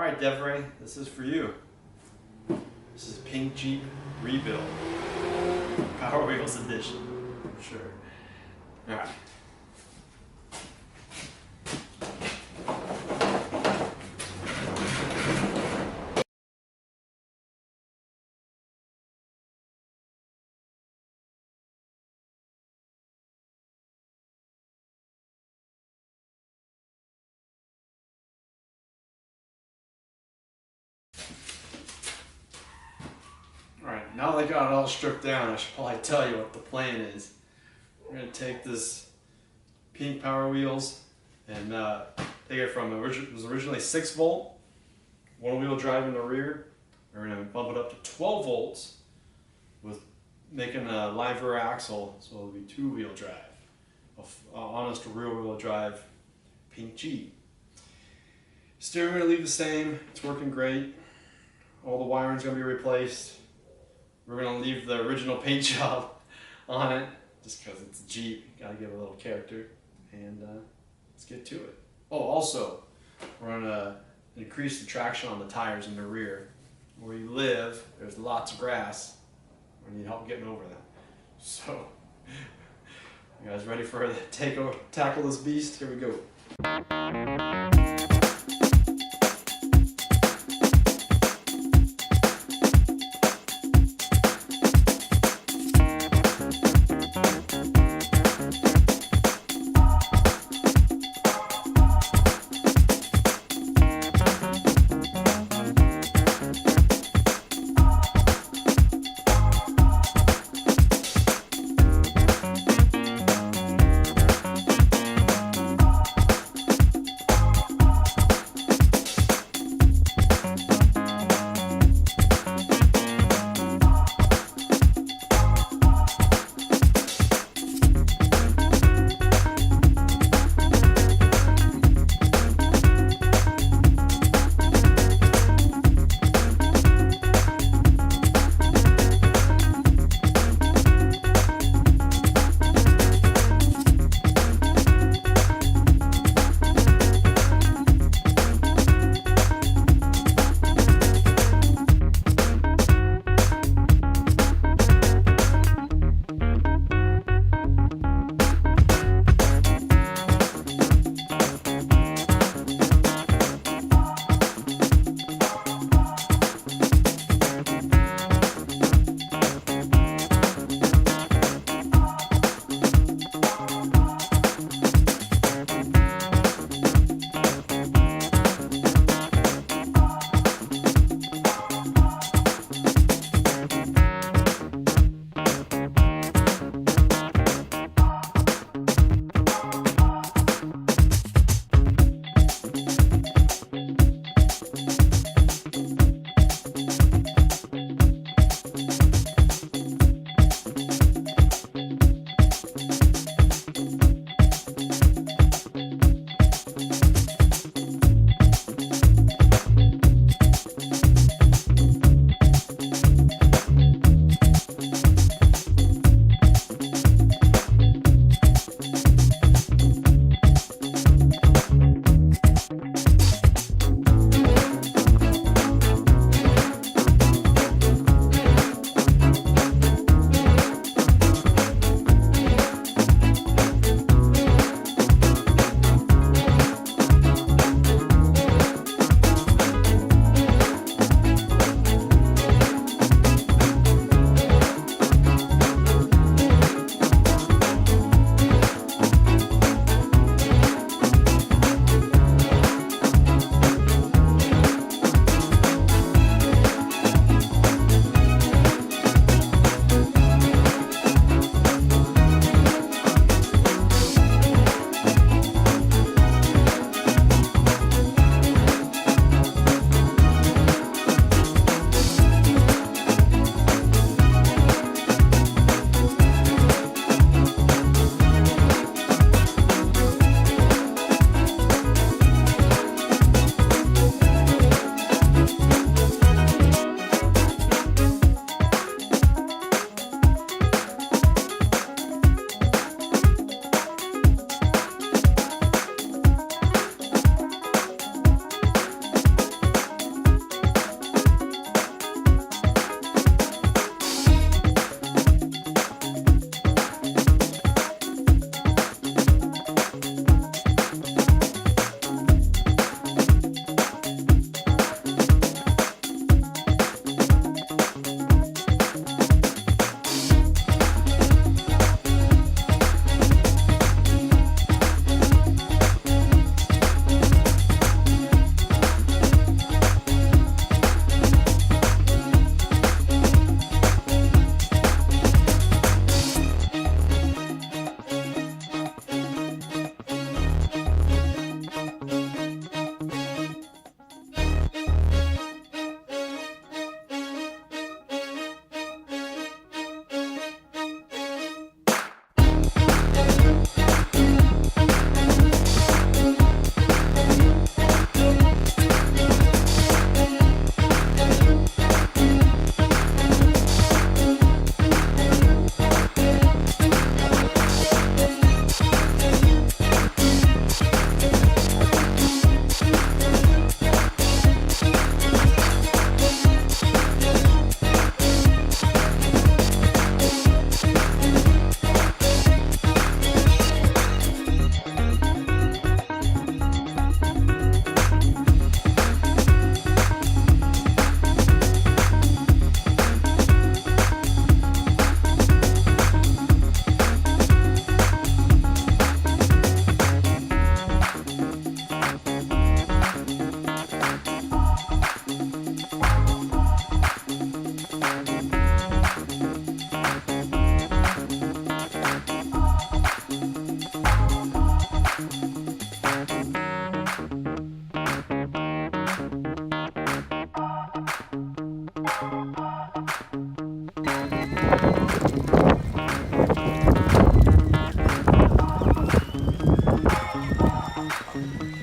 Alright, Devray, this is for you. This is Pink Jeep Rebuild. Powerwheels edition. For sure. Alright. Alright, now that I got it all stripped down, I should probably tell you what the plan is. We're going to take this pink Powerwheels and take it from, it was originally 6 volt, one wheel drive in the rear. We're going to bump it up to 12 volts with making a live rear axle, so it'll be 2-wheel drive. Honest rear wheel drive pink Jeep. Steering wheel leave the same, it's working great. All the wiring's going to be replaced. We're going to leave the original paint job on it, just because it's a Jeep, got to give it a little character, and let's get to it. Oh, also, we're going to increase the traction on the tires in the rear. Where you live, there's lots of grass. We need help getting over that. So, you guys ready for tackle this beast? Here we go. clean.